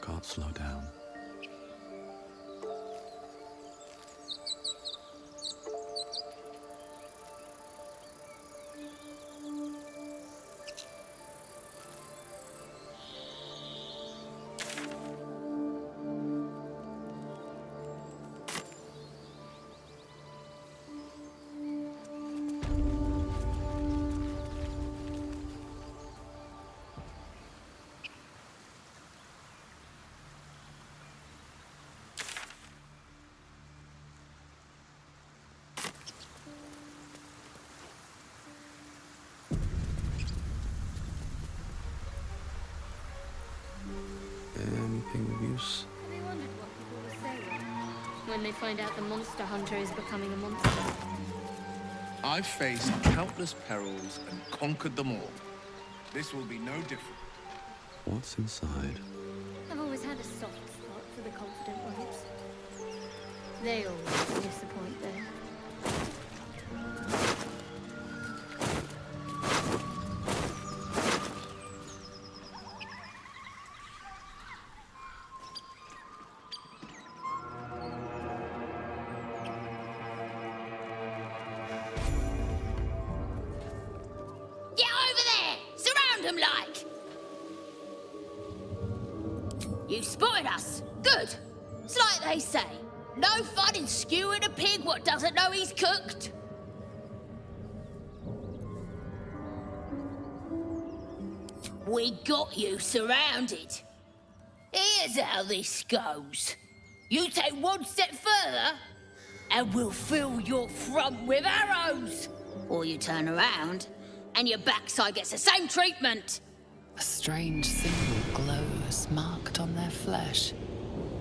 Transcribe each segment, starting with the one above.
Can't slow down. Anything of use? Have you wondered what people will say when they find out the monster hunter is becoming a monster? I've faced countless perils and conquered them all. This will be no different. What's inside? I've always had a soft spot for the confident ones. They always disappoint though. You spotted us. Good. It's like they say. No fun in skewing a pig what doesn't know he's cooked. We got you surrounded. Here's how this goes. You take one step further, and we'll fill your front with arrows. Or you turn around, and your backside gets the same treatment. A strange symbol glows marked on their flesh,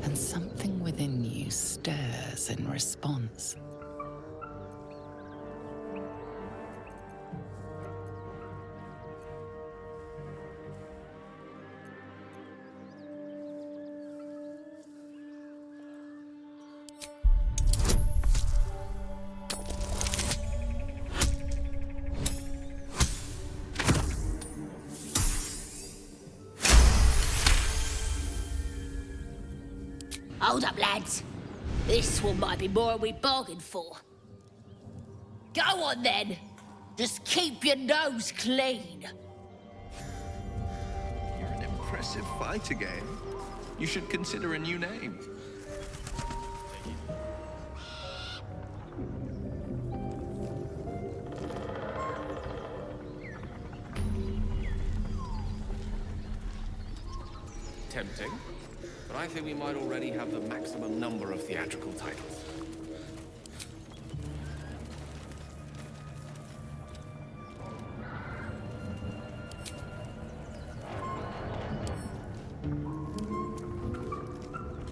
and something within you stirs in response. Hold up, lads. This one might be more than we bargained for. Go on, then. Just keep your nose clean. You're an impressive fighter, game. You should consider a new name. Tempting, but I think we might already have the maximum number of theatrical titles.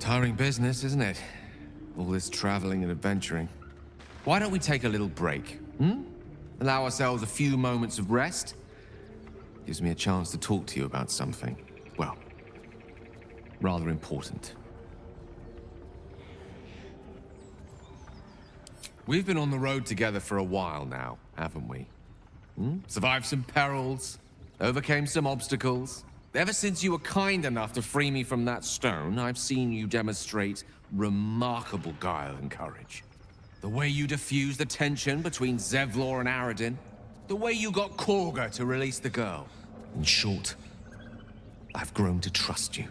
Tiring business, isn't it? All this traveling and adventuring. Why don't we take a little break, Allow ourselves a few moments of rest? Gives me a chance to talk to you about something, well, rather important. We've been on the road together for a while now, haven't we? Survived some perils, overcame some obstacles. Ever since you were kind enough to free me from that stone, I've seen you demonstrate remarkable guile and courage. The way you diffused the tension between Zevlor and Aradin. The way you got Korga to release the girl. In short, I've grown to trust you.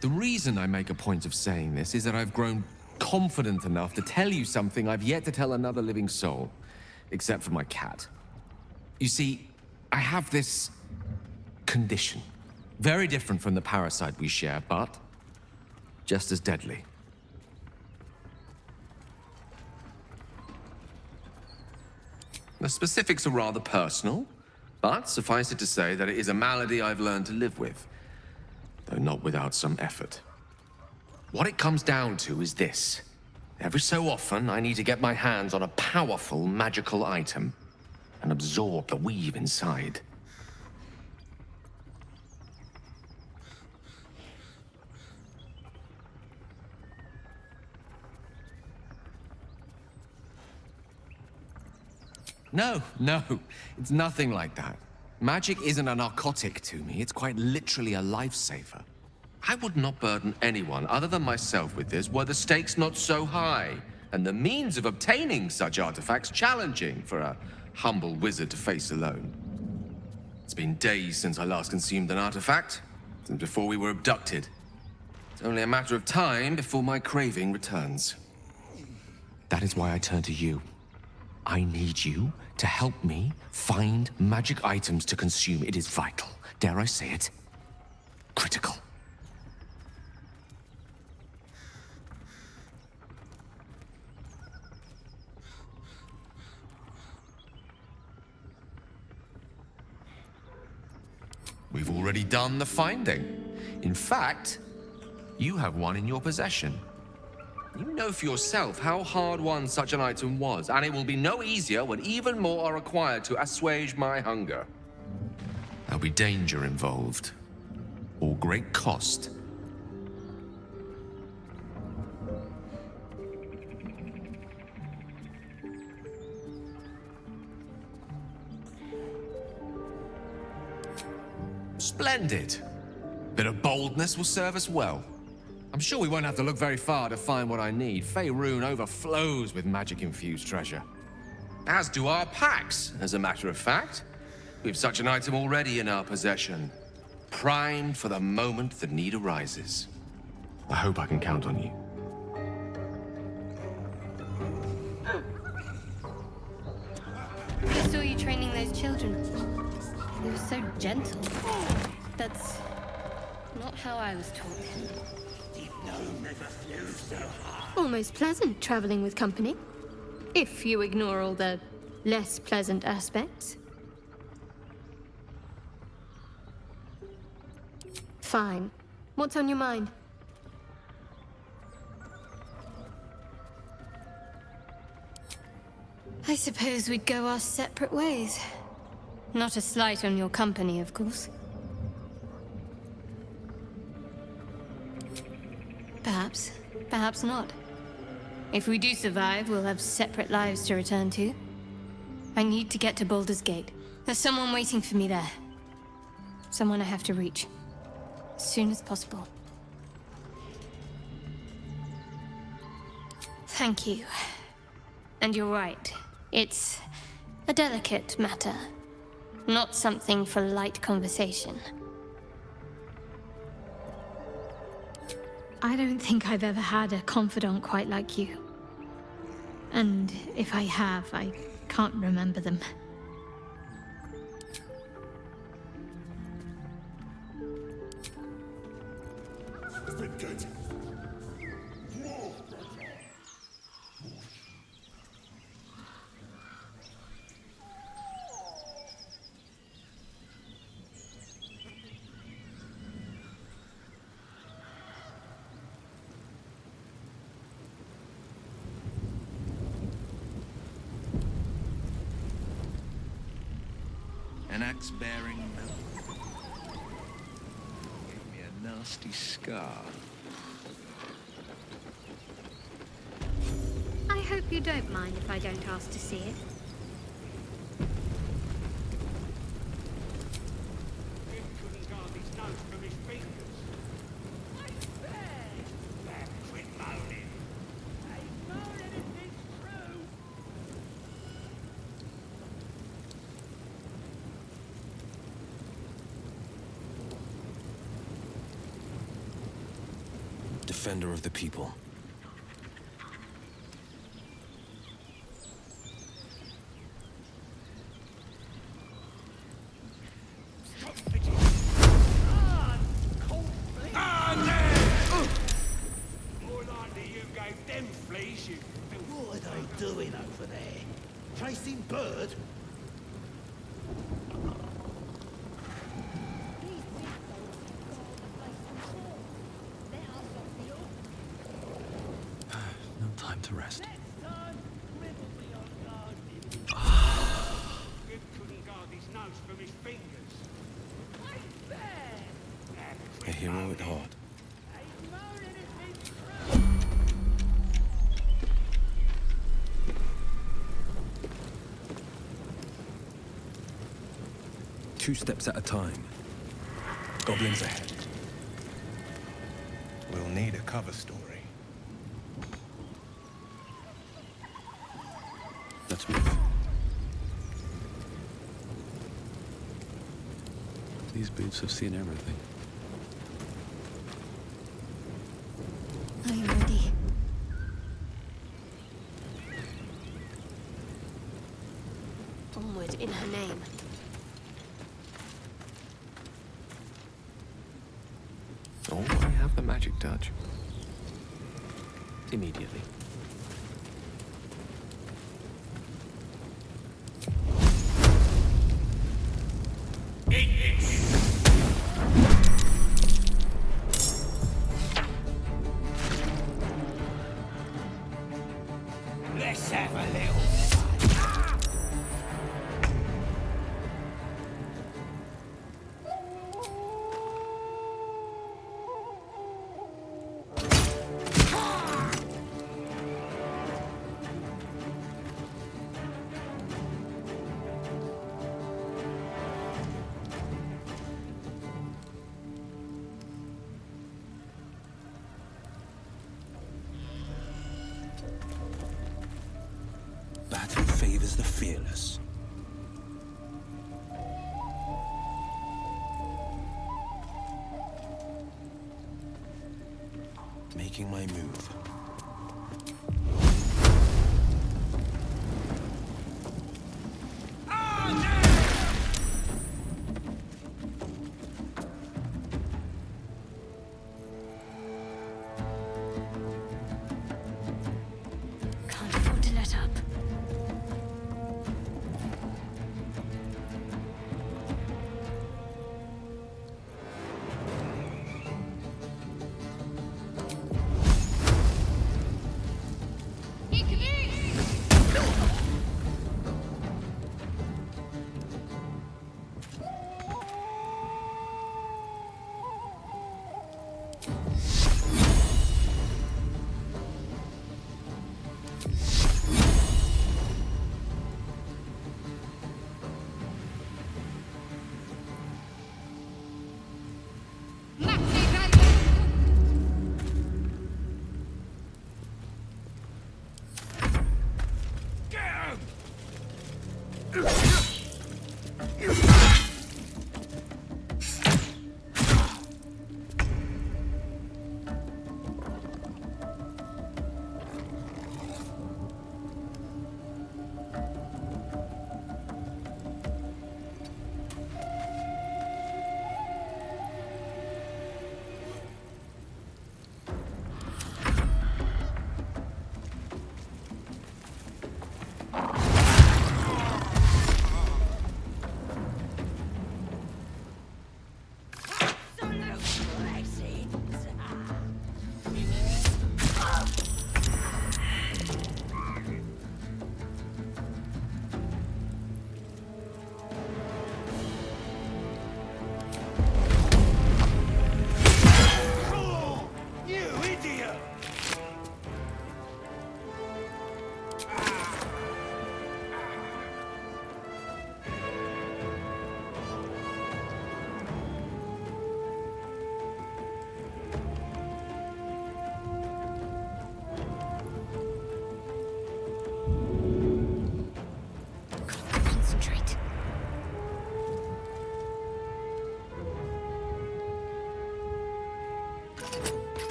The reason I make a point of saying this is that I've grown confident enough to tell you something I've yet to tell another living soul, except for my cat. You see, I have this condition. Very different from the parasite we share, but just as deadly. The specifics are rather personal, but suffice it to say that it is a malady I've learned to live with, though not without some effort. What it comes down to is this. Every so often, I need to get my hands on a powerful magical item and absorb the weave inside. No, it's nothing like that. Magic isn't a narcotic to me, it's quite literally a lifesaver. I would not burden anyone other than myself with this were the stakes not so high, and the means of obtaining such artifacts challenging for a humble wizard to face alone. It's been days since I last consumed an artifact, since before we were abducted. It's only a matter of time before my craving returns. That is why I turn to you. I need you to help me find magic items to consume. It is vital. Dare I say it? Critical. We've already done the finding. In fact, you have one in your possession. You know for yourself how hard won such an item was, and it will be no easier when even more are required to assuage my hunger. There'll be danger involved, or great cost. Splendid. Bit of boldness will serve us well. I'm sure we won't have to look very far to find what I need. Faerun overflows with magic-infused treasure. As do our packs, as a matter of fact. We've such an item already in our possession. Primed for the moment the need arises. I hope I can count on you. I saw you training those children. You were so gentle. That's not how I was taught. Almost pleasant traveling with company, if you ignore all the less pleasant aspects. Fine. What's on your mind? I suppose we'd go our separate ways. Not a slight on your company, of course. Perhaps. Perhaps not. If we do survive, we'll have separate lives to return to. I need to get to Baldur's Gate. There's someone waiting for me there. Someone I have to reach. As soon as possible. Thank you. And you're right. It's a delicate matter. Not something for light conversation. I don't think I've ever had a confidant quite like you. And if I have, I can't remember them. An axe bearing gave me a nasty scar. I hope you don't mind if I don't ask to see it. defender of the people. What are they doing over there? Chasing bird? No time to rest. A hero at heart. Two steps at a time. Goblins ahead. We'll need a cover story. Let's move. These boots have seen everything. I am ready. Onward in her name. Oh, I have the magic touch. Immediately. Let's have a little. Battle favors the fearless. Making my move. Can't afford to let up.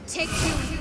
Take two.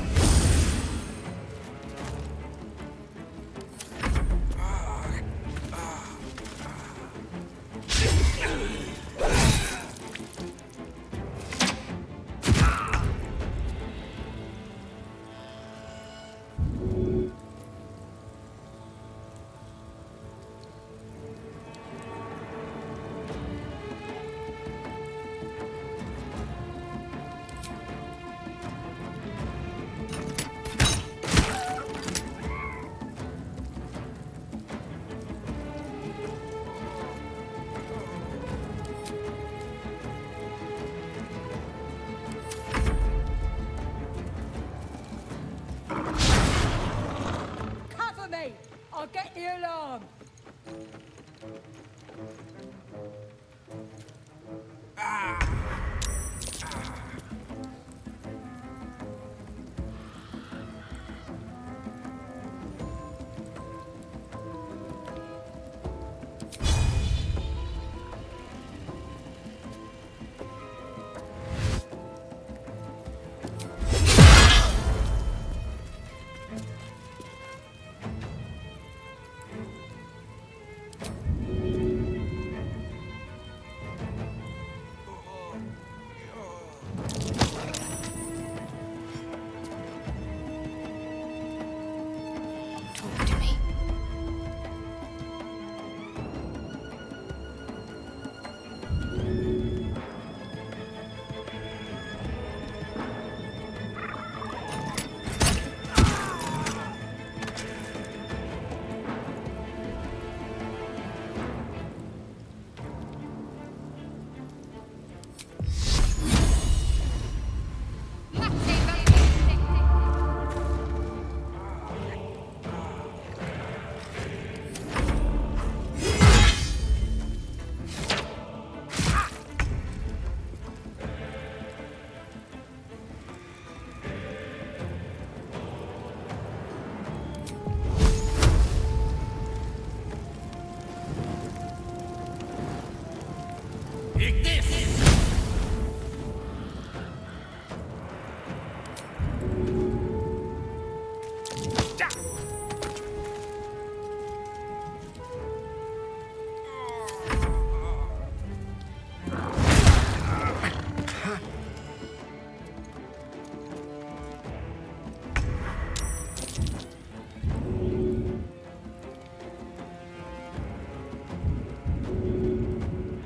I'll get the alarm.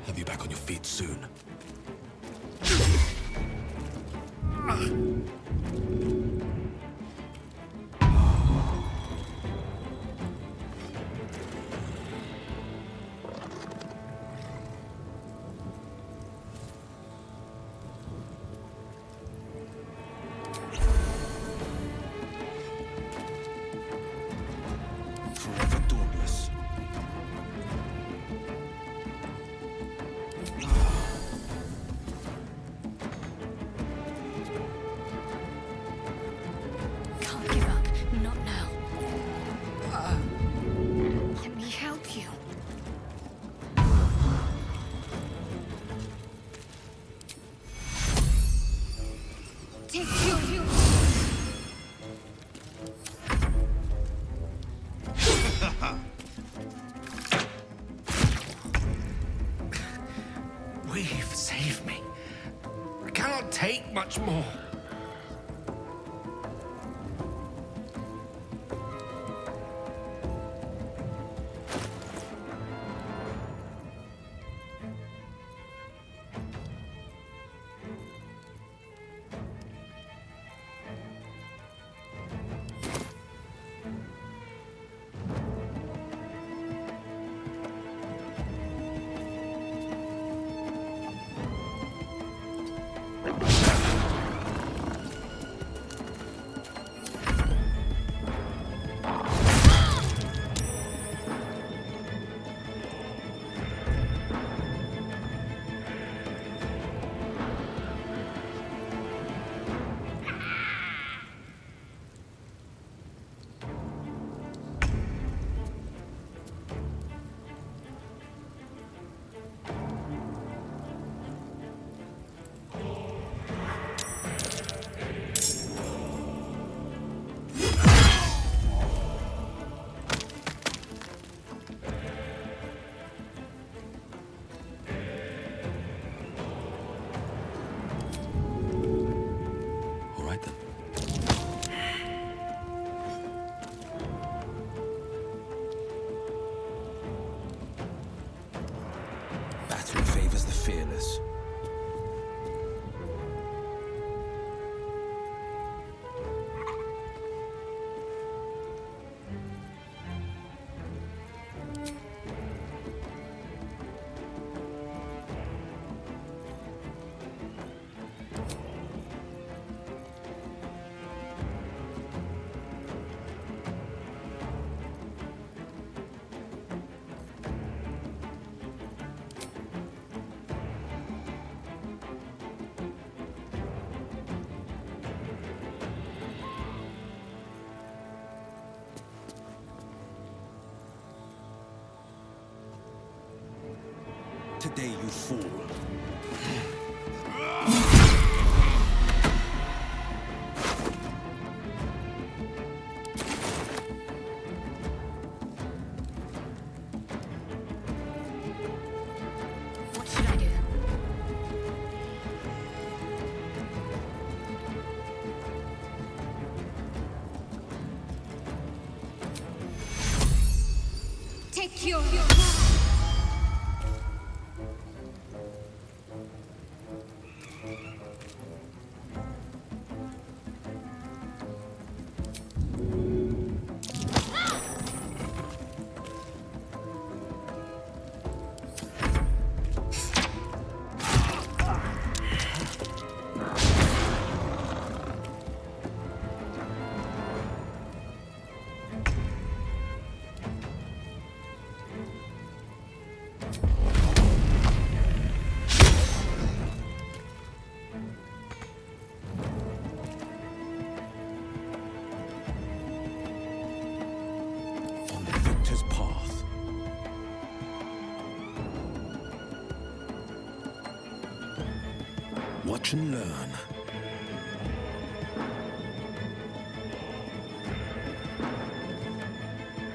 Have you back on your feet soon. Forever dauntless. Can't give up. Not now. Let me help you. Take two. We've saved me. I cannot take much more. today, you fool. What should I do? Take your... On the victor's path. Watch and learn.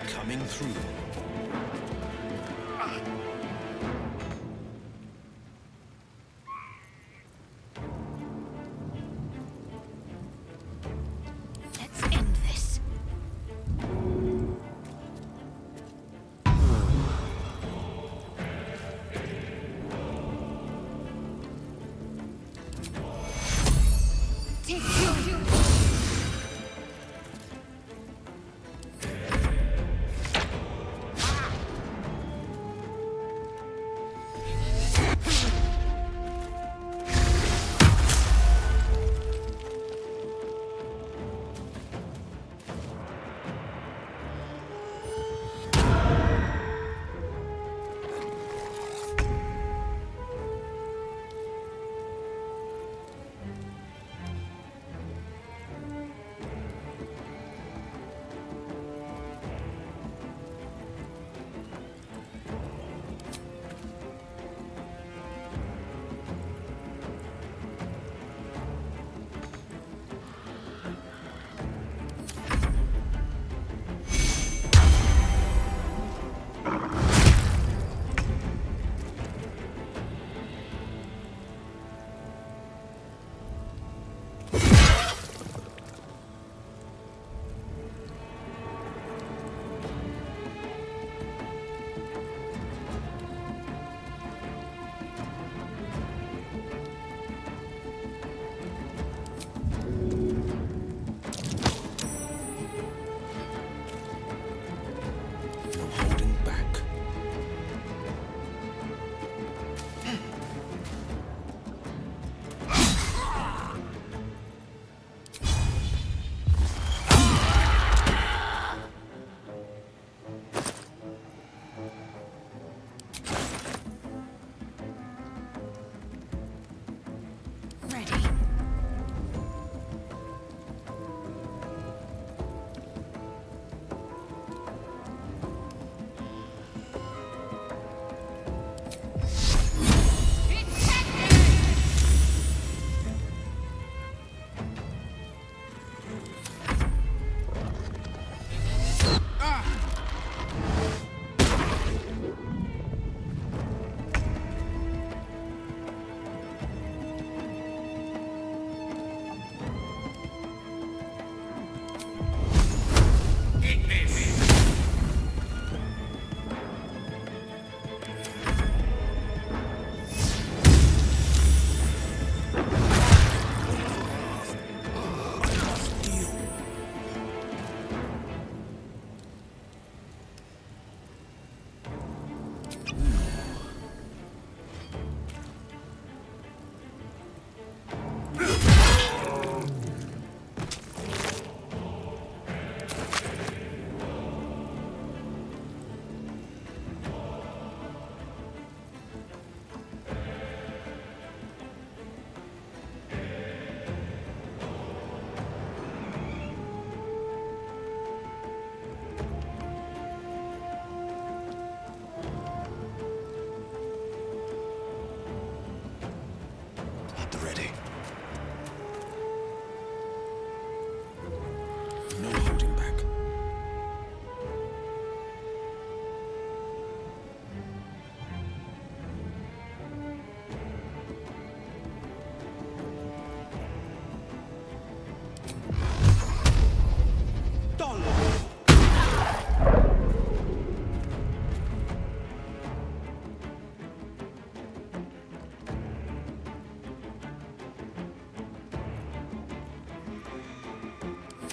Coming through. Let's end this. Take your...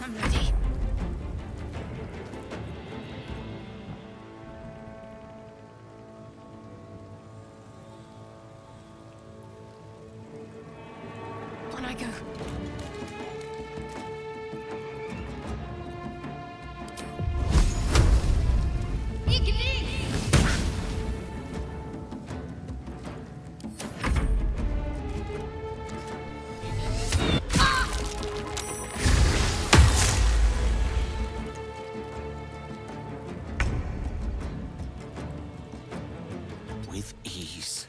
I'm ready. On I go. With ease.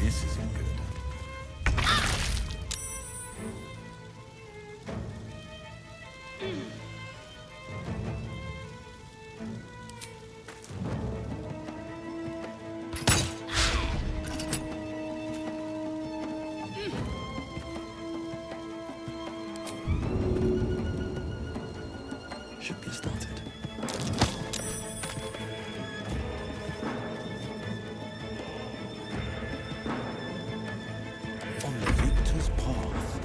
This isn't good. Should get started. On the victor's path.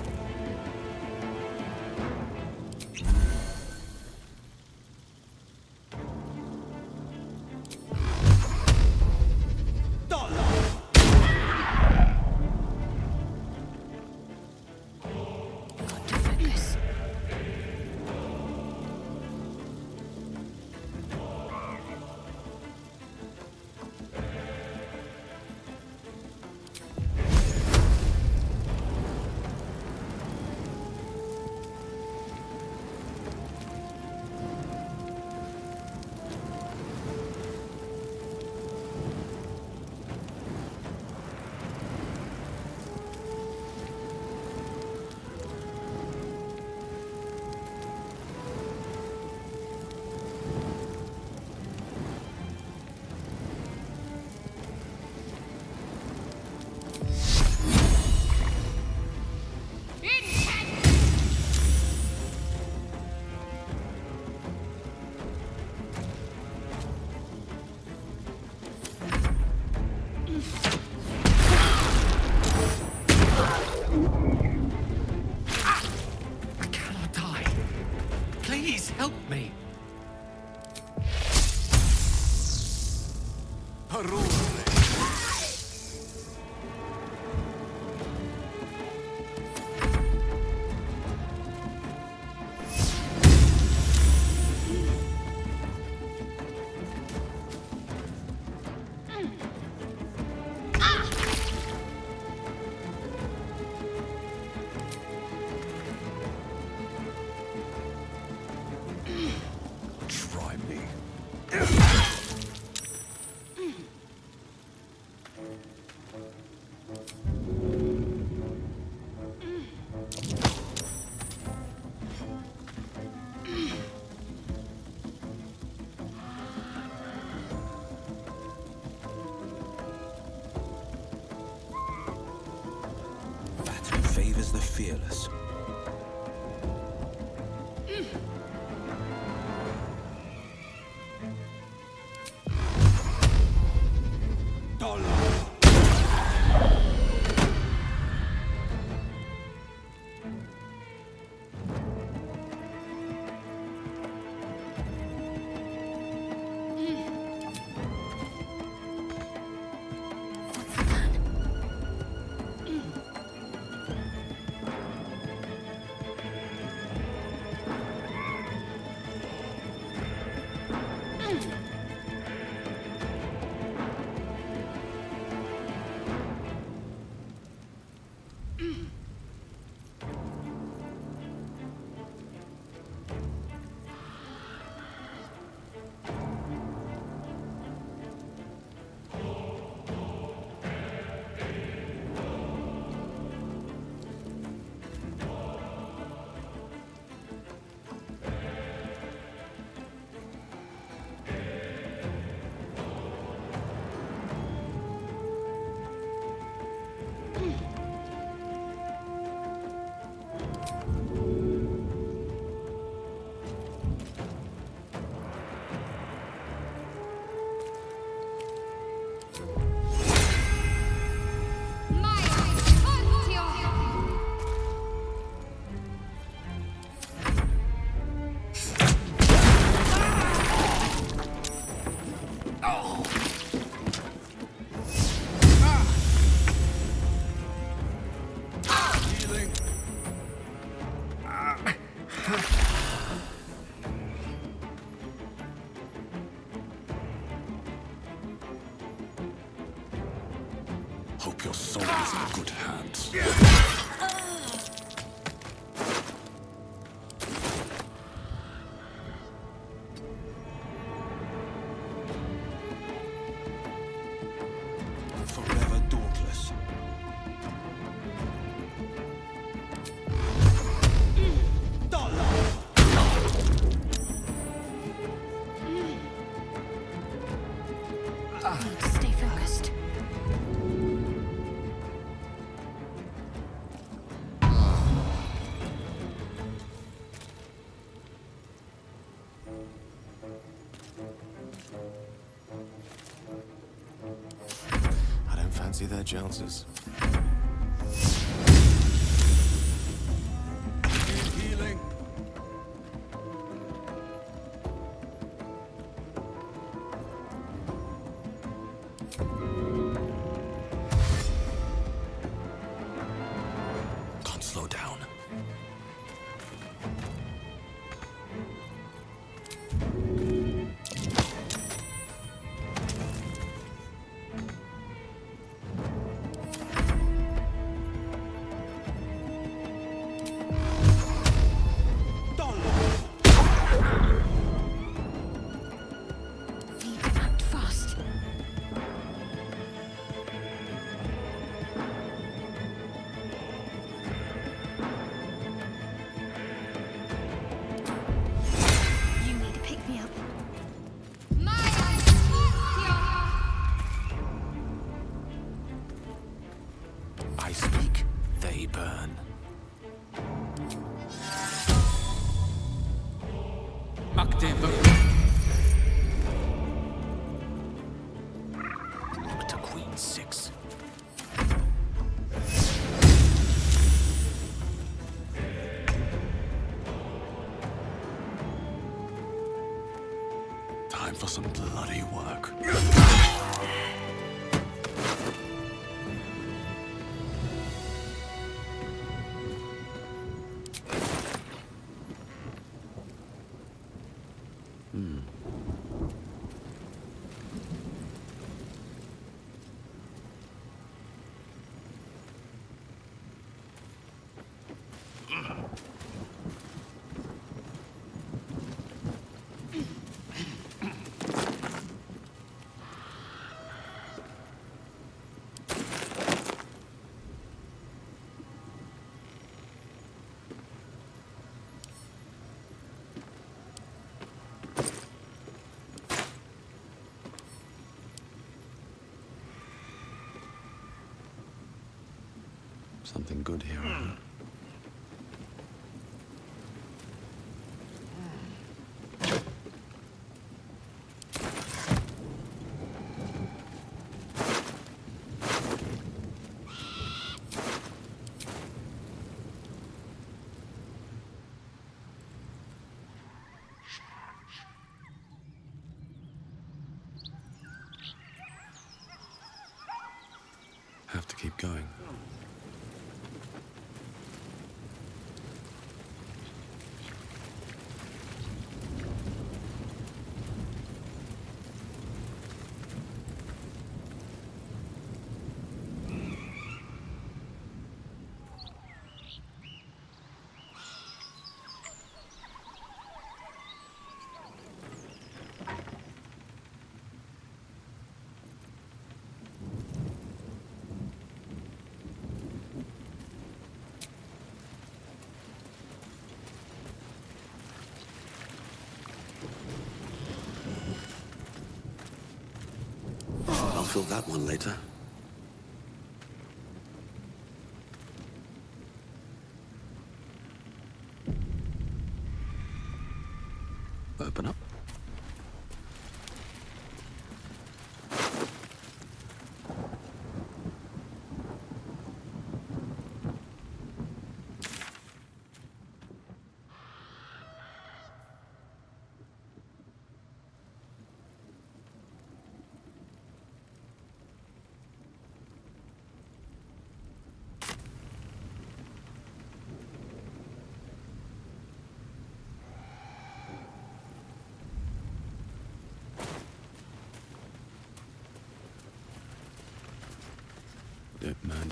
Got to focus. I cannot die. Please help me. soul is in good hands. Forever dauntless. Need to stay focused. I don't fancy their chances. Healing. Can't slow down. Need to act fast. You need to pick me up. I speak, they burn. Active. Look to Queen 6. Time for some bloody work. Something good here. Have to keep going. I'll fill that one later. Open up.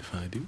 if I do?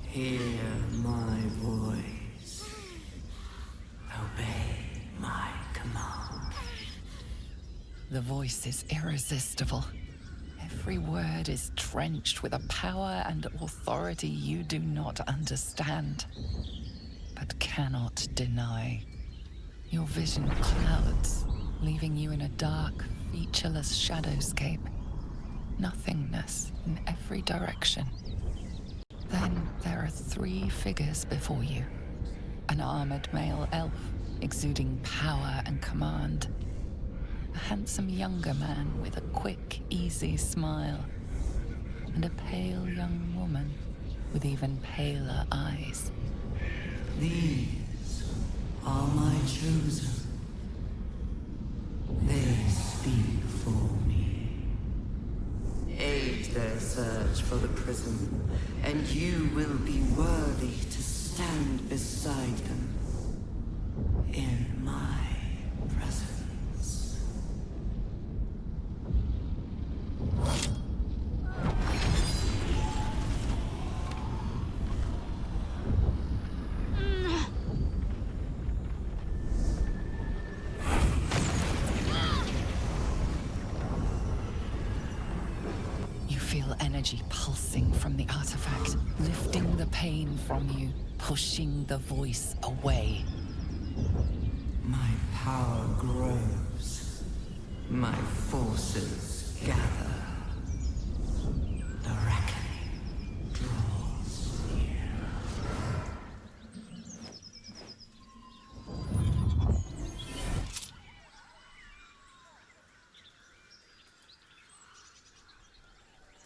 Hear my voice. Obey my command. The voice is irresistible. Every word is drenched with a power and authority you do not understand, but cannot deny. Your vision clouds, leaving you in a dark, featureless shadowscape. Nothingness in every direction. Then there are 3 figures before you. An armored male elf, exuding power and command. A handsome younger man with a quick, easy smile. And a pale young woman with even paler eyes. These are my chosen. They speak for me. Aid their search for the prism, and you will be worthy to stand beside them in my presence. You feel energy pulsing from the artifact, lifting the pain from you, pushing the voice away. My power grows. My forces gather. The reckoning draws near.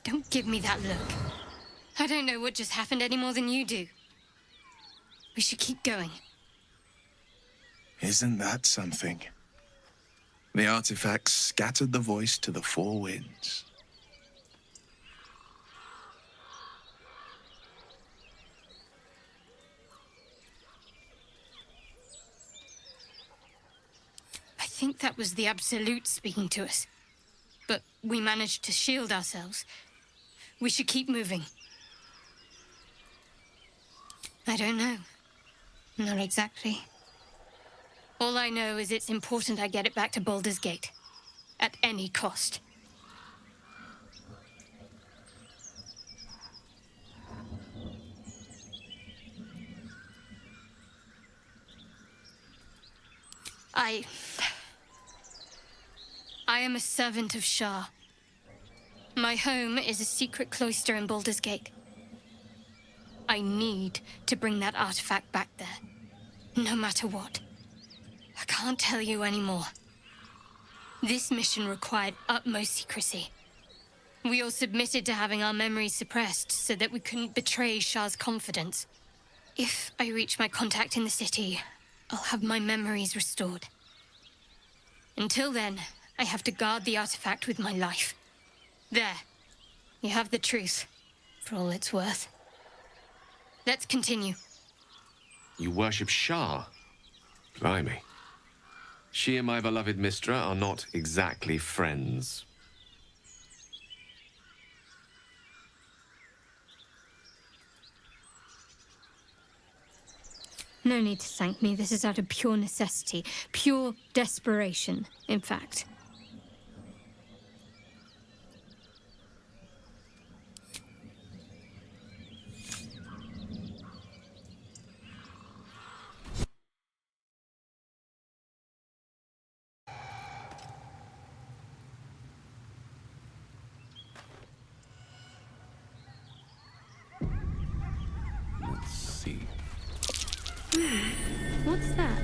Don't give me that look. I don't know what just happened any more than you do. We should keep going. Isn't that something? The artifacts scattered the voice to the 4 winds. I think that was the Absolute speaking to us. But we managed to shield ourselves. We should keep moving. I don't know. Not exactly. All I know is it's important I get it back to Baldur's Gate. At any cost. I am a servant of Shah. My home is a secret cloister in Baldur's Gate. I need to bring that artifact back there. No matter what. I can't tell you anymore. This mission required utmost secrecy. We all submitted to having our memories suppressed so that we couldn't betray Shah's confidence. If I reach my contact in the city, I'll have my memories restored. Until then, I have to guard the artifact with my life. There. You have the truth, for all it's worth. Let's continue. You worship Shah? Blimey. She and my beloved Mistra are not exactly friends. No need to thank me. This is out of pure necessity. Pure desperation, in fact. Let's see. What's that?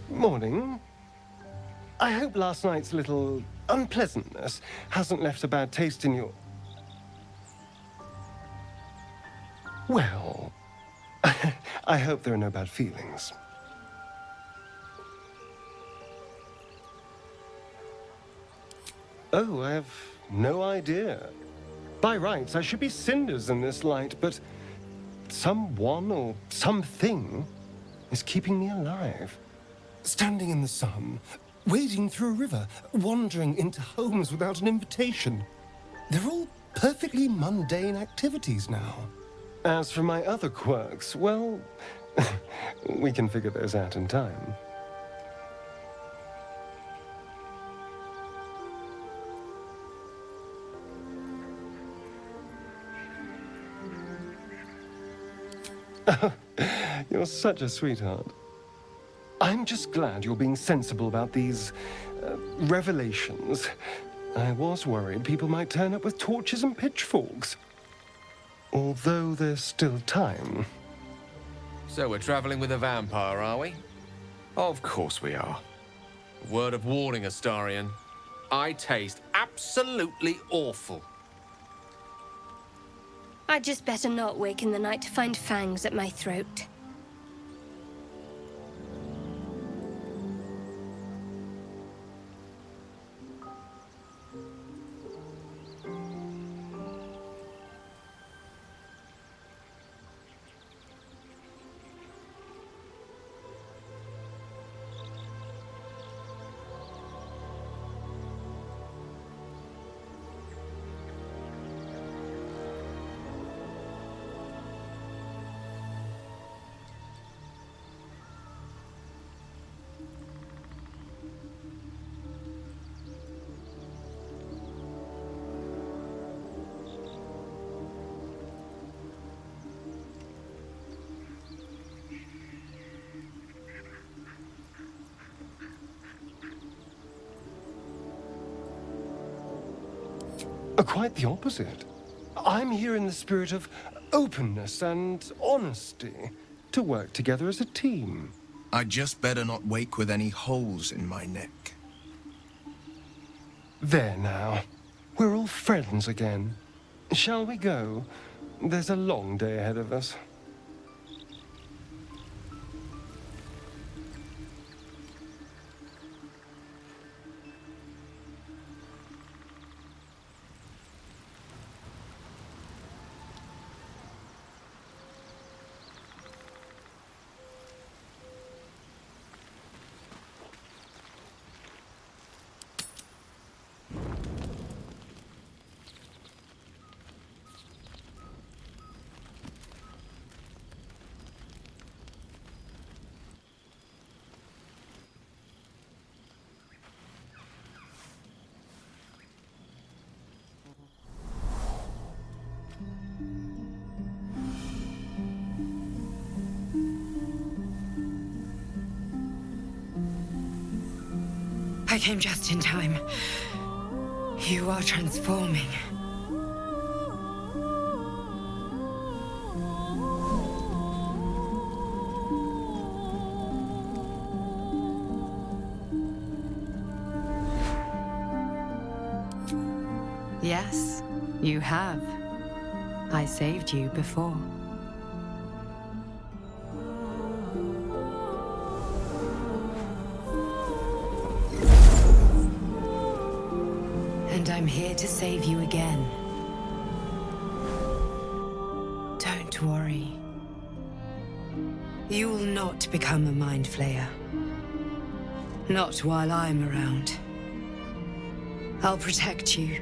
Morning. I hope last night's little unpleasantness hasn't left a bad taste in your... Well, I hope there are no bad feelings. Oh, I have no idea. By rights, I should be cinders in this light, but someone or something is keeping me alive. Standing in the sun, wading through a river, wandering into homes without an invitation. They're all perfectly mundane activities now. As for my other quirks, well, we can figure those out in time. You're such a sweetheart. I'm just glad you're being sensible about these revelations. I was worried people might turn up with torches and pitchforks. Although there's still time. So we're traveling with a vampire, are we? Of course we are. Word of warning, Astarion. I taste absolutely awful. I'd just better not wake in the night to find fangs at my throat. Quite the opposite. I'm here in the spirit of openness and honesty to work together as a team. I'd just better not wake with any holes in my neck. There now. We're all friends again. Shall we go? There's a long day ahead of us. I came just in time. You are transforming. Yes, you have. I saved you before. And I'm here to save you again. Don't worry. You will not become a Mind Flayer. Not while I'm around. I'll protect you.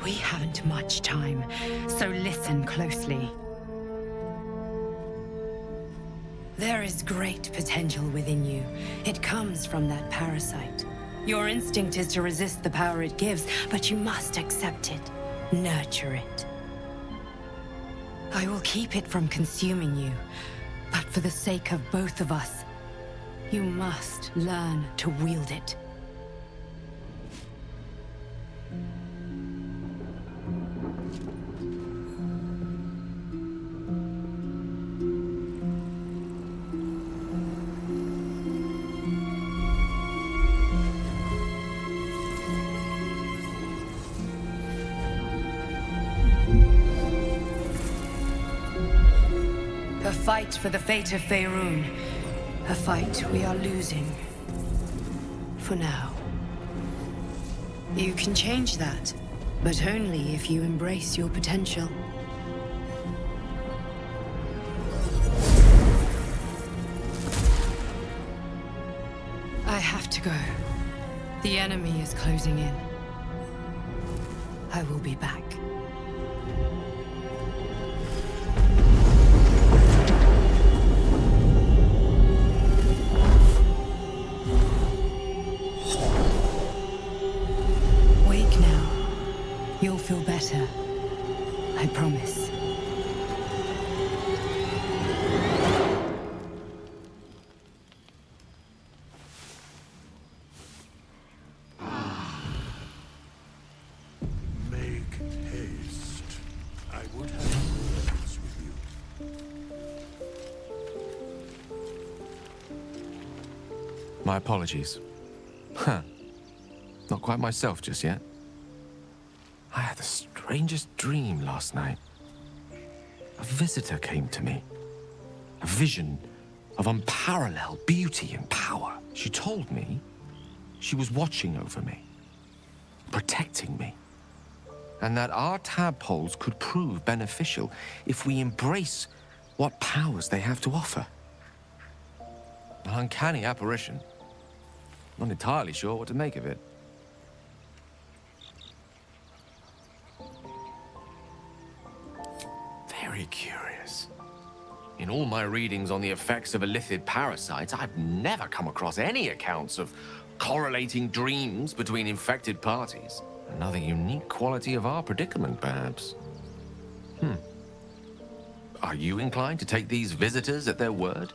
We haven't much time, so listen closely. There is great potential within you. It comes from that parasite. Your instinct is to resist the power it gives, but you must accept it, nurture it. I will keep it from consuming you, but for the sake of both of us, you must learn to wield it. A fight for the fate of Faerun. A fight we are losing. For now. You can change that, but only if you embrace your potential. I have to go. The enemy is closing in. I will be back. You'll feel better. I promise. Make haste. I would have words with you. My apologies. Huh. Not quite myself just yet. I had the strangest dream last night. A visitor came to me. A vision of unparalleled beauty and power. She told me she was watching over me, protecting me, and that our tadpoles could prove beneficial if we embrace what powers they have to offer. An uncanny apparition. Not entirely sure what to make of it. Very curious. In all my readings on the effects of illithid parasites, I've never come across any accounts of correlating dreams between infected parties. Another unique quality of our predicament, perhaps. Are you inclined to take these visitors at their word?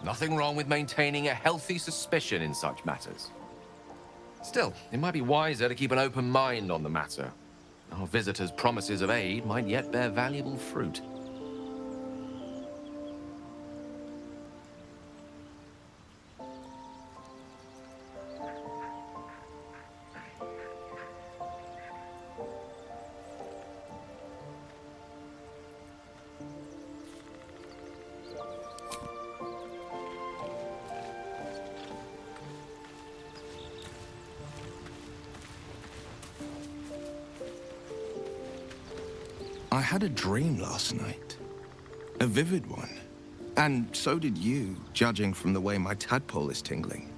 Nothing wrong with maintaining a healthy suspicion in such matters. Still, it might be wiser to keep an open mind on the matter. Our visitors' promises of aid might yet bear valuable fruit. I had a dream last night. A vivid one. And so did you, judging from the way my tadpole is tingling.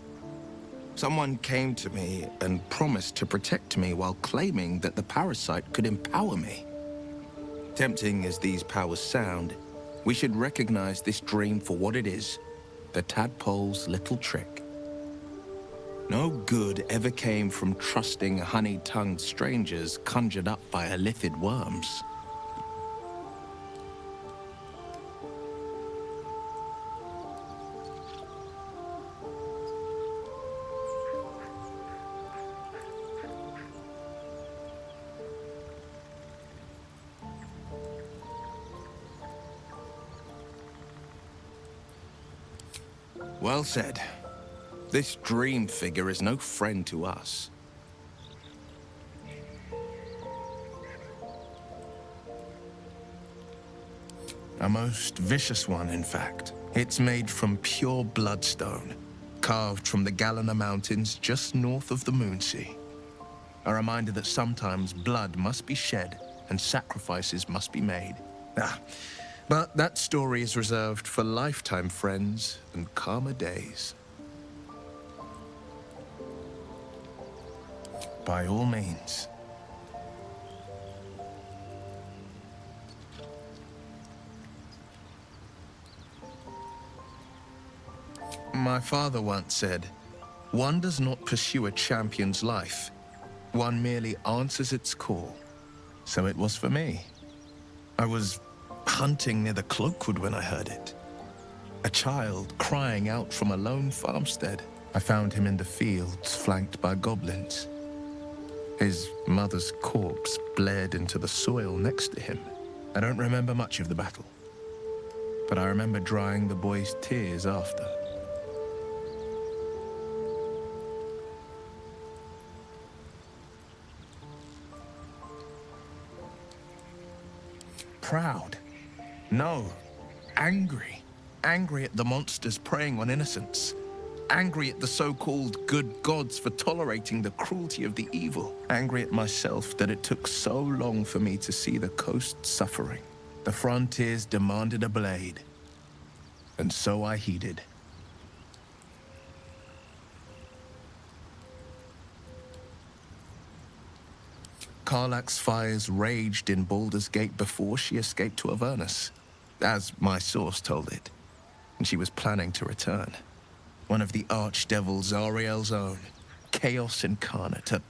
Someone came to me and promised to protect me while claiming that the parasite could empower me. Tempting as these powers sound, we should recognize this dream for what it is, the tadpole's little trick. No good ever came from trusting honey-tongued strangers conjured up by elithid worms. Well said. This dream figure is no friend to us. A most vicious one, in fact. It's made from pure bloodstone, carved from the Galena Mountains just north of the Moonsea. A reminder that sometimes blood must be shed and sacrifices must be made. But that story is reserved for lifetime friends and calmer days. By all means. My father once said, "One does not pursue a champion's life. One merely answers its call." So it was for me. I was hunting near the Cloakwood when I heard it. A child crying out from a lone farmstead. I found him in the fields, flanked by goblins. His mother's corpse bled into the soil next to him. I don't remember much of the battle, but I remember drying the boy's tears after. Proud. No, angry. Angry at the monsters preying on innocents. Angry at the so-called good gods for tolerating the cruelty of the evil. Angry at myself that it took so long for me to see the coast suffering. The frontiers demanded a blade, and so I heeded. Karlach's fires raged in Baldur's Gate before she escaped to Avernus, as my source told it, and she was planning to return. One of the archdevils Ariel's own, chaos incarnate, a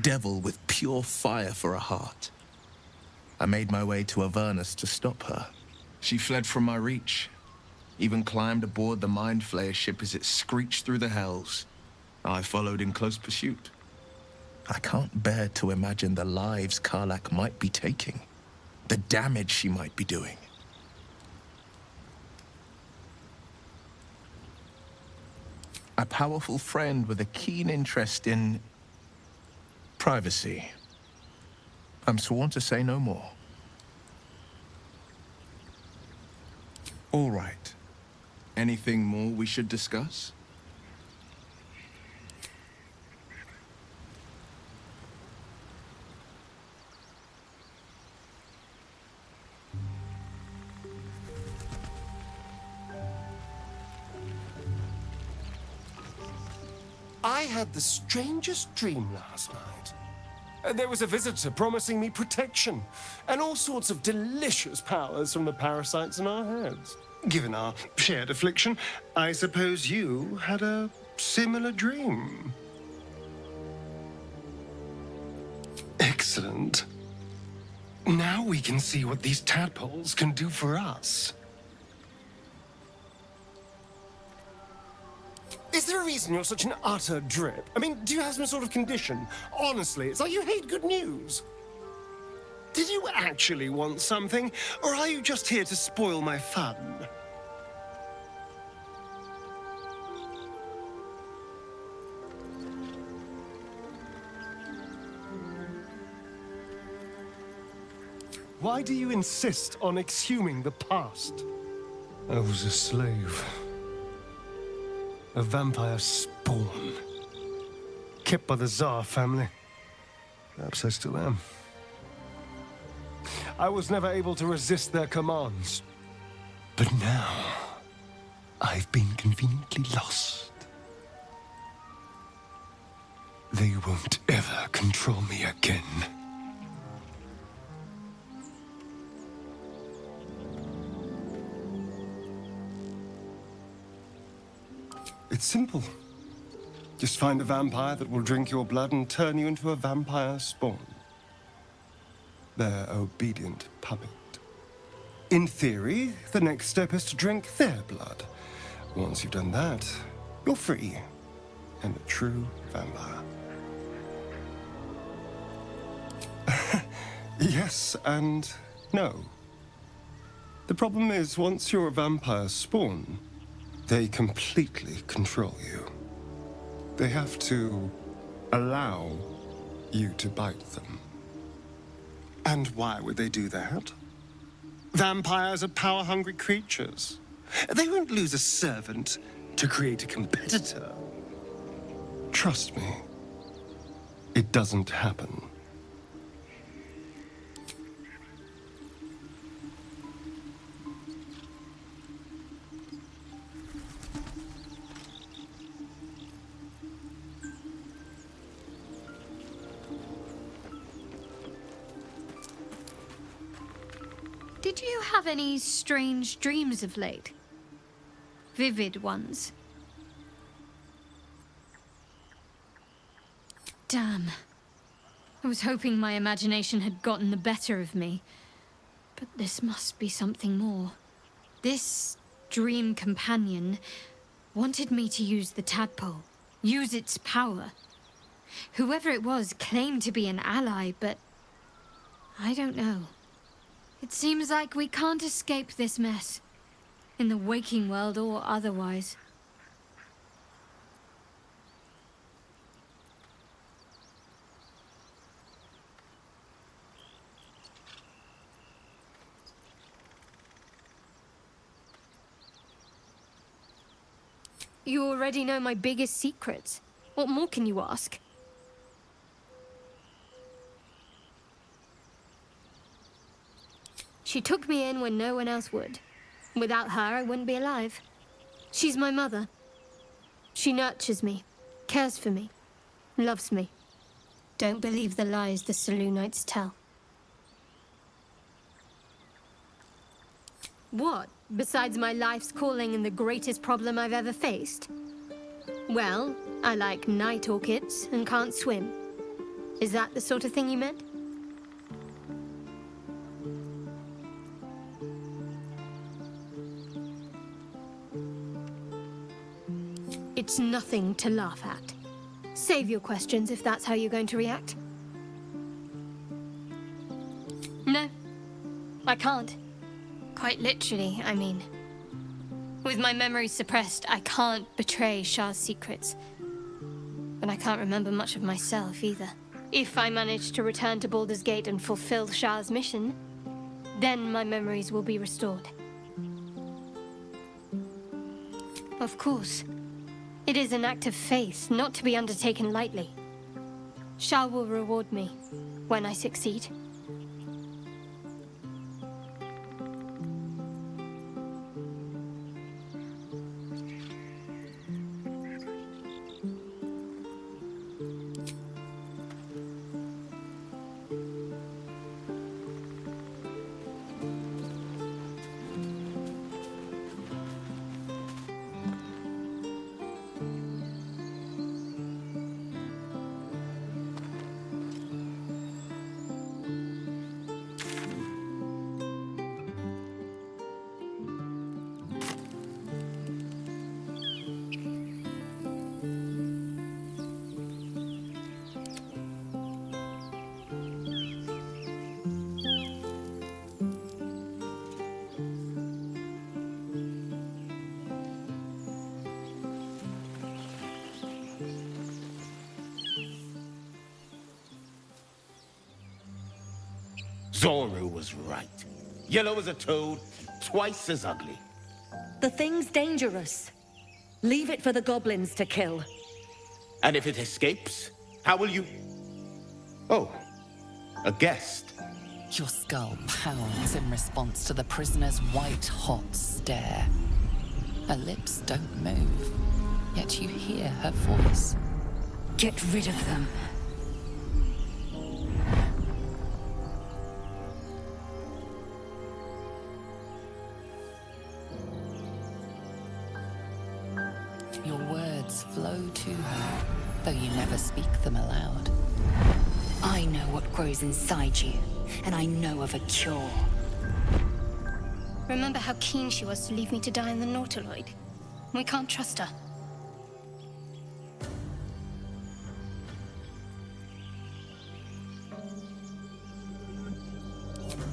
devil with pure fire for a heart. I made my way to Avernus to stop her. She fled from my reach, even climbed aboard the Mind Flayer ship as it screeched through the hells. I followed in close pursuit. I can't bear to imagine the lives Karlach might be taking, the damage she might be doing. A powerful friend with a keen interest in privacy. I'm sworn to say no more. All right. Anything more we should discuss? I had the strangest dream last night. There was a visitor promising me protection and all sorts of delicious powers from the parasites in our heads. Given our shared affliction, I suppose you had a similar dream. Excellent. Now we can see what these tadpoles can do for us. Is there a reason you're such an utter drip? I mean, do you have some sort of condition? Honestly, it's like you hate good news. Did you actually want something, or are you just here to spoil my fun? Why do you insist on exhuming the past? I was a slave. A vampire spawn. Kept by the Tsar family. Perhaps I still am. I was never able to resist their commands. But now, I've been conveniently lost. They won't ever control me again. It's simple. Just find a vampire that will drink your blood and turn you into a vampire spawn. Their obedient puppet. In theory, the next step is to drink their blood. Once you've done that, you're free and a true vampire. Yes and no. The problem is, once you're a vampire spawn, they completely control you. They have to allow you to bite them. And why would they do that? Vampires are power-hungry creatures. They won't lose a servant to create a competitor. Trust me, it doesn't happen. Did you have any strange dreams of late? Vivid ones? Damn. I was hoping my imagination had gotten the better of me. But this must be something more. This dream companion wanted me to use the tadpole, use its power. Whoever it was claimed to be an ally, but I don't know. It seems like we can't escape this mess, in the waking world or otherwise. You already know my biggest secrets. What more can you ask? She took me in when no one else would. Without her, I wouldn't be alive. She's my mother. She nurtures me, cares for me, loves me. Don't believe the lies the Selûnites tell. What, besides my life's calling and the greatest problem I've ever faced? Well, I like night orchids and can't swim. Is that the sort of thing you meant? It's nothing to laugh at. Save your questions if that's how you're going to react. No, I can't. Quite literally, I mean. With my memories suppressed, I can't betray Shah's secrets. But I can't remember much of myself either. If I manage to return to Baldur's Gate and fulfill Shah's mission, then my memories will be restored. Of course. It is an act of faith, not to be undertaken lightly. Shah will reward me when I succeed. Zoru was right. Yellow as a toad, twice as ugly. The thing's dangerous. Leave it for the goblins to kill. And if it escapes, how will you... Oh, a guest. Your skull pounds in response to the prisoner's white-hot stare. Her lips don't move, yet you hear her voice. Get rid of them. Your words flow to her, though you never speak them aloud. I know what grows inside you, and I know of a cure. Remember how keen she was to leave me to die in the Nautiloid? We can't trust her.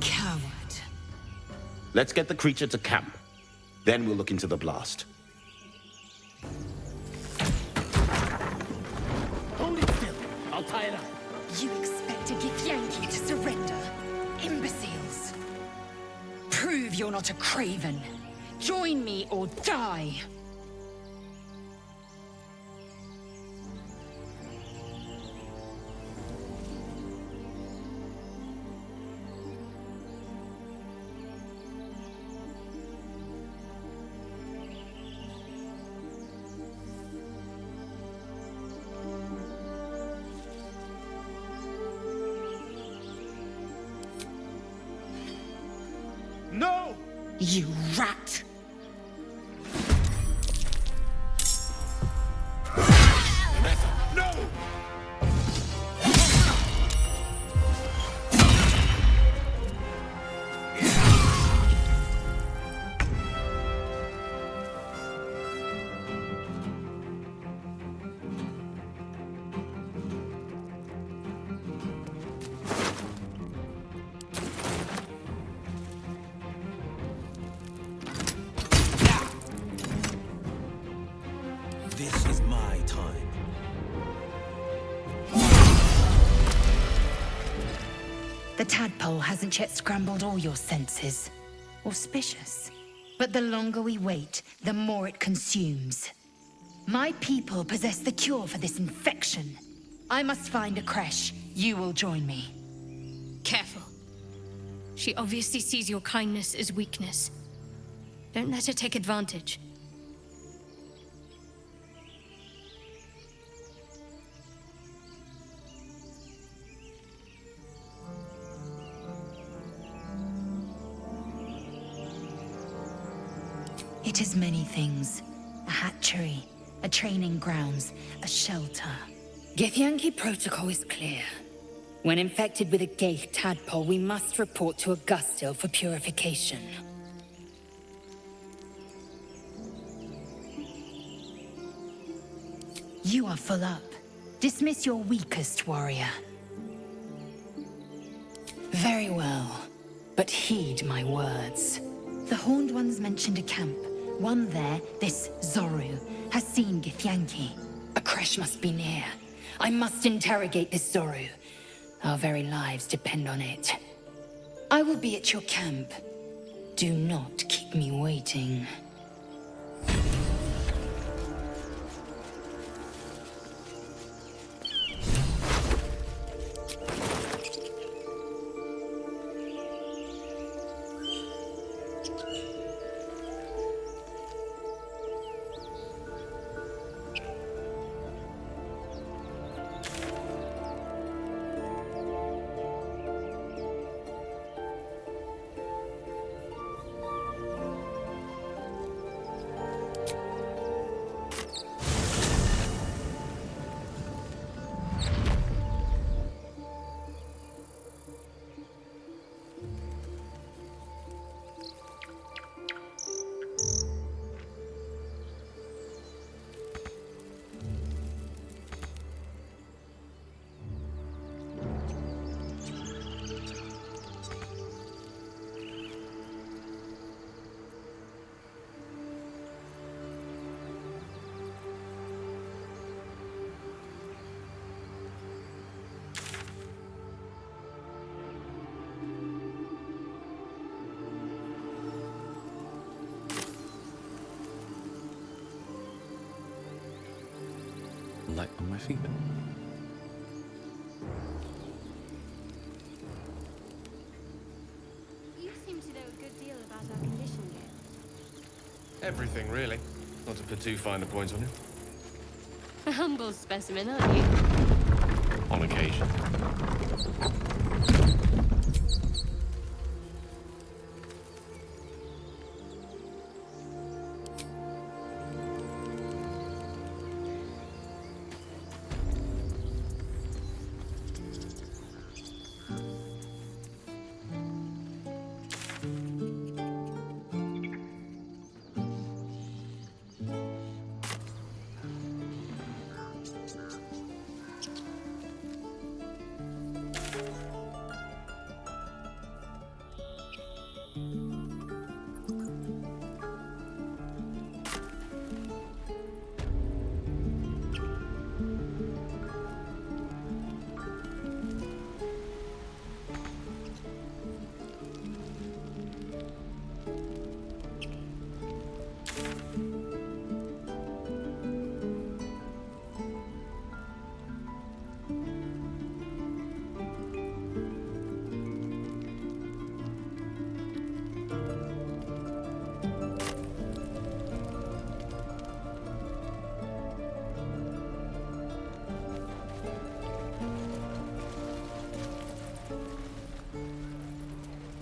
Coward. Let's get the creature to camp. Then we'll look into the blast. Hold it still. I'll tie it up. You expect a Githyanki to surrender? Imbeciles. Prove you're not a craven. Join me or die. No! You rat! No! This is my time. The tadpole hasn't yet scrambled all your senses. Auspicious. But the longer we wait, the more it consumes. My people possess the cure for this infection. I must find a creche. You will join me. Careful. She obviously sees your kindness as weakness. Don't let her take advantage. It is many things. A hatchery, a training grounds, a shelter. Githyanki protocol is clear. When infected with a Gaith tadpole, we must report to Augustil for purification. You are full up. Dismiss your weakest warrior. Very well, but heed my words. The Horned Ones mentioned a camp. One there, this Zoru, has seen Githyanki. A creche must be near. I must interrogate this Zoru. Our very lives depend on it. I will be at your camp. Do not keep me waiting. light on my finger. You seem to know a good deal about our condition here. Everything, really. Not to put too fine a point on it. A humble specimen, aren't you? On occasion.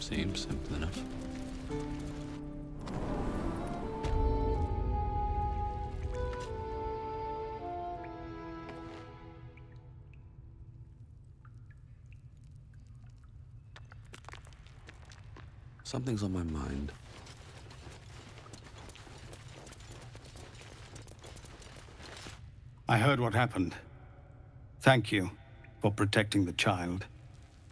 Seems simple enough. Something's on my mind. I heard what happened. Thank you for protecting the child.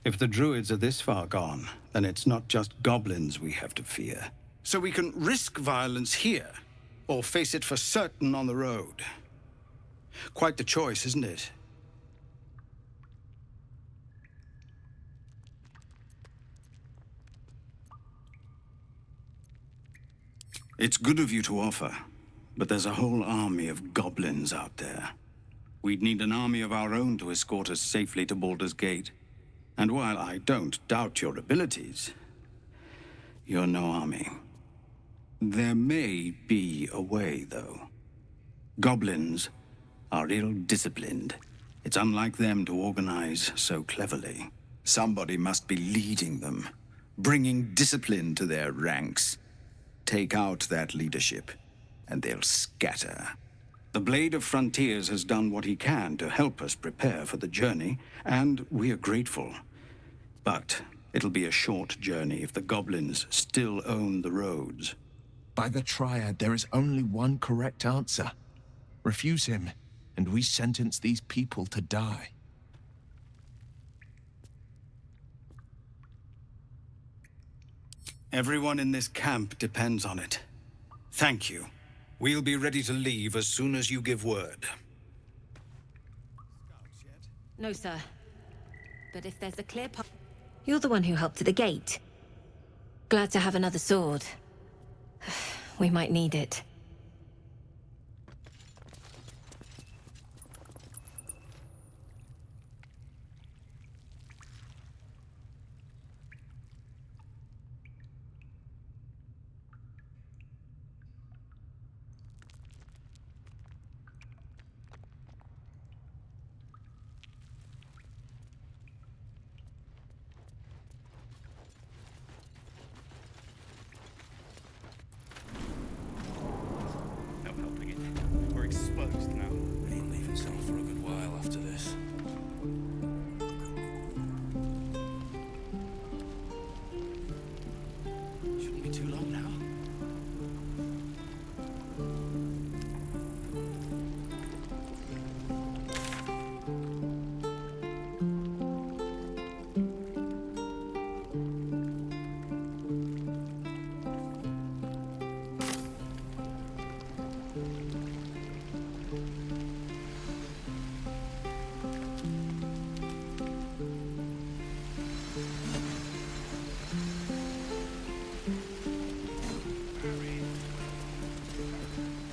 If the druids are this far gone, then it's not just goblins we have to fear. So we can risk violence here, or face it for certain on the road. Quite the choice, isn't it? It's good of you to offer, but there's a whole army of goblins out there. We'd need an army of our own to escort us safely to Baldur's Gate. And while I don't doubt your abilities, you're no army. There may be a way, though. Goblins are ill-disciplined. It's unlike them to organize so cleverly. Somebody must be leading them, bringing discipline to their ranks. Take out that leadership, and they'll scatter. The Blade of Frontiers has done what he can to help us prepare for the journey, and we are grateful. But it'll be a short journey if the goblins still own the roads. By the Triad, there is only one correct answer. Refuse him, and we sentence these people to die. Everyone in this camp depends on it. Thank you. We'll be ready to leave as soon as you give word. No, sir. But if there's a clear path... You're the one who helped at the gate. Glad to have another sword. We might need it.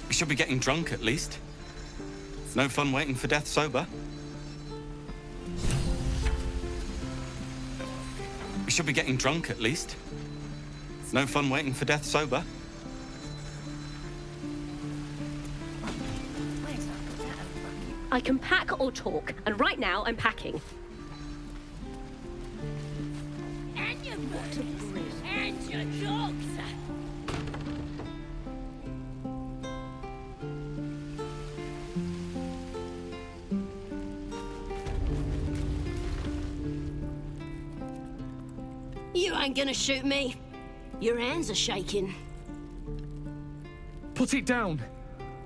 We should be getting drunk at least. No fun waiting for death sober. We should be getting drunk at least. No fun waiting for death sober. I can pack or talk, and right now I'm packing. And your birds, and your dogs. You ain't gonna shoot me. Your hands are shaking. Put it down.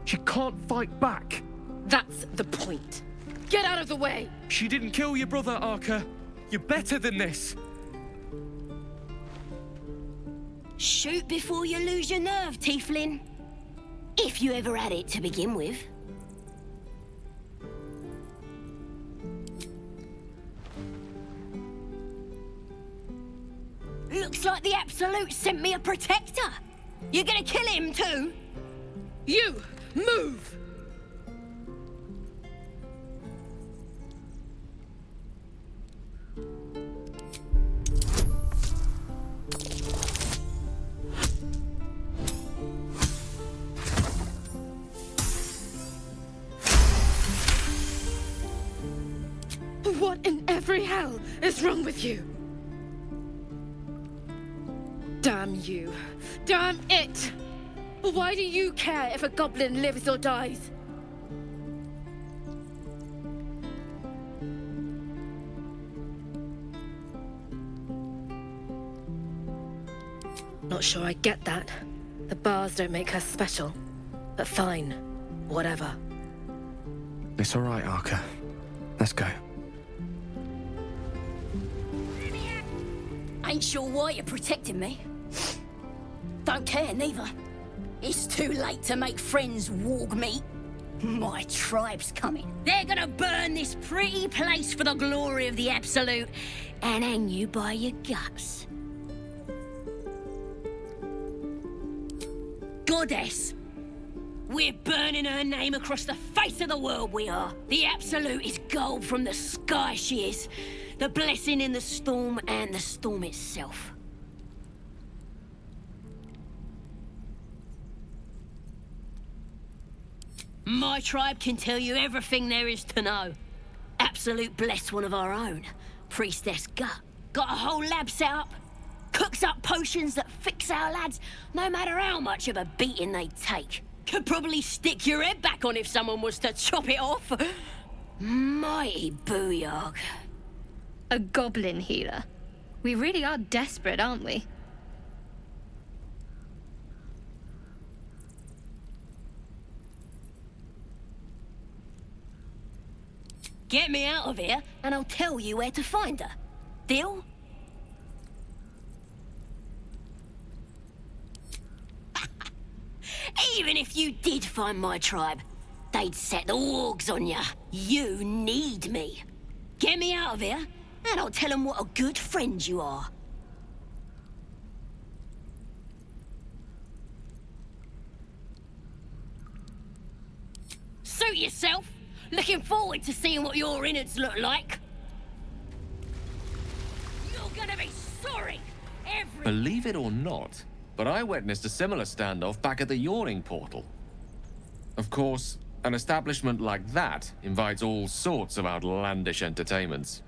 She can't fight back. That's the point. Get out of the way! She didn't kill your brother, Arka. You're better than this. Shoot before you lose your nerve, Tiefling. If you ever had it to begin with. Looks like the Absolute sent me a protector. You're gonna kill him too? You! Move! What in every hell is wrong with you? Damn you. Damn it! Why do you care if a goblin lives or dies? Not sure I get that. The bars don't make her special. But fine. Whatever. It's all right, Arka. Let's go. Ain't sure why you're protecting me. Don't care, neither. It's too late to make friends, warg meat. My tribe's coming. They're gonna burn this pretty place for the glory of the Absolute and hang you by your guts. Goddess. We're burning her name across the face of the world, we are. The Absolute is gold from the sky, she is. The blessing in the storm and the storm itself. My tribe can tell you everything there is to know. Absolute bless one of our own. Priestess Gut. Got a whole lab set up. Cooks up potions that fix our lads, no matter how much of a beating they take. Could probably stick your head back on if someone was to chop it off. Mighty booyog. A goblin healer. We really are desperate, aren't we? Get me out of here, and I'll tell you where to find her. Deal? Even if you did find my tribe, they'd set the wargs on ya. You need me. Get me out of here, and I'll tell them what a good friend you are. Suit yourself. Looking forward to seeing what your innards look like. You're gonna be sorry. Believe it or not, but I witnessed a similar standoff back at the Yawning Portal. Of course, an establishment like that invites all sorts of outlandish entertainments.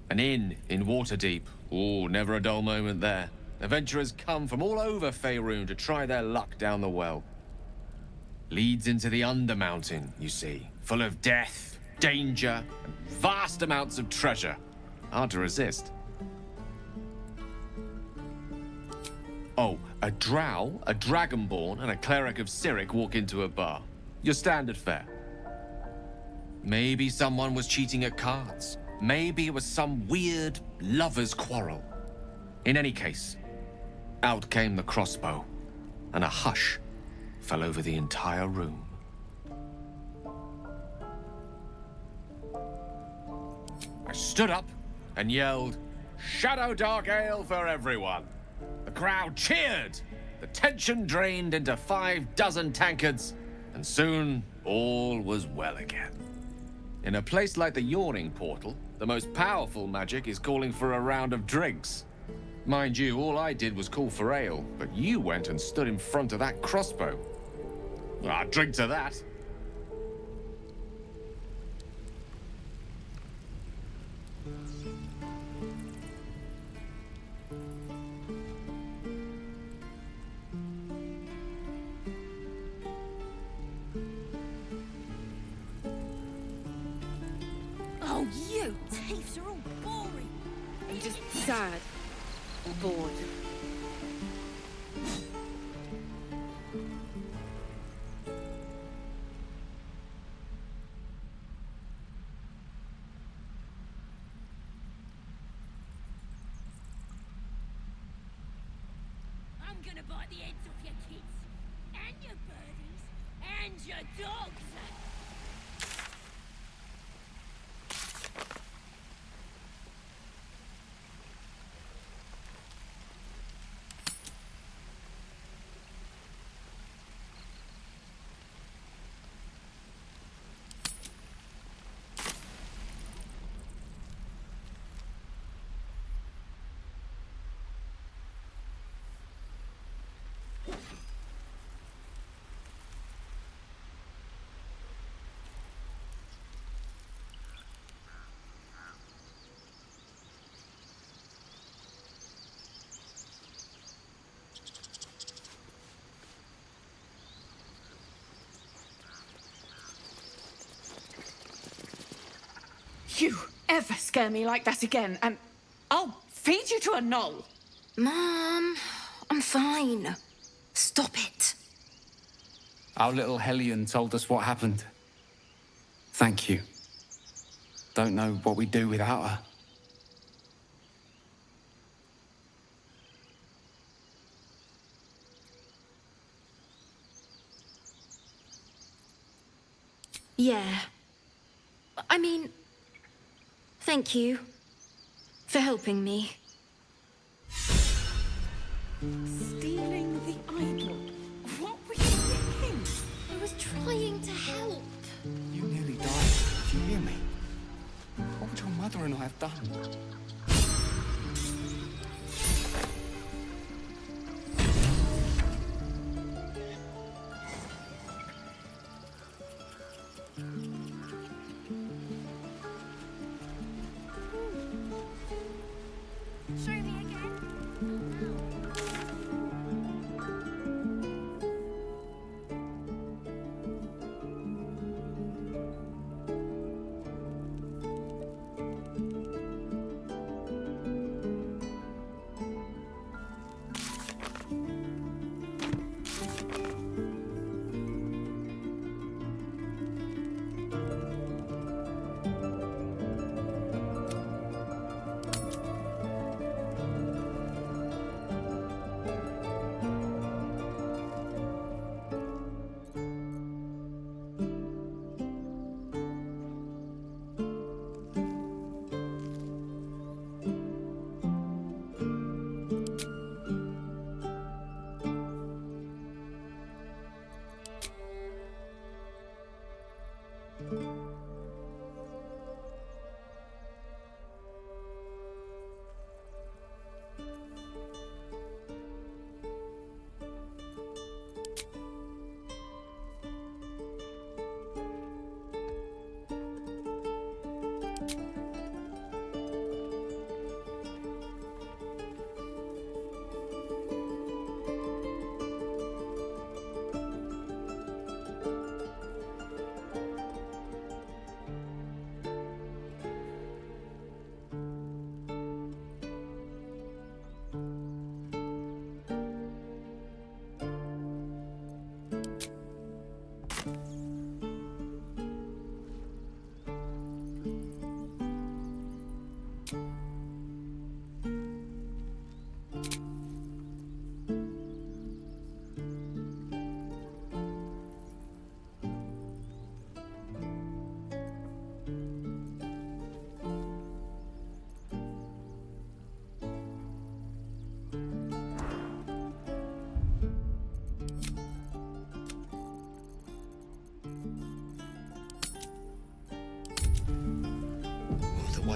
An inn in Waterdeep. Ooh, never a dull moment there. Adventurers come from all over Faerun to try their luck down the well. Leads into the Undermountain, you see. Full of death, danger, and vast amounts of treasure. Hard to resist. Oh, a drow, a dragonborn, and a cleric of Cyric walk into a bar. Your standard fare. Maybe someone was cheating at cards. Maybe it was some weird lover's quarrel. In any case, out came the crossbow, and a hush fell over the entire room. I stood up and yelled, "Shadow Dark Ale for everyone!" The crowd cheered, the tension drained into 6 tankards, and soon all was well again. In a place like the Yawning Portal, the most powerful magic is calling for a round of drinks. Mind you, all I did was call for ale, but you went and stood in front of that crossbow. I'll drink to that. Oh, you thieves are all boring. I'm just sad or bored. I'm gonna bite the heads off your kids, and your birdies, and your dogs. You ever scare me like that again, and I'll feed you to a knoll. Mom, I'm fine. Stop it. Our little Hellion told us what happened. Thank you. Don't know what we'd do without her. Yeah. I mean, thank you for helping me. Stealing the idol? What were you thinking? I was trying to help. You nearly died. Did you hear me? What would your mother and I have done? Show me again.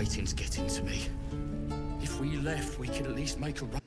waiting to get into me. If we left, we could at least make a run.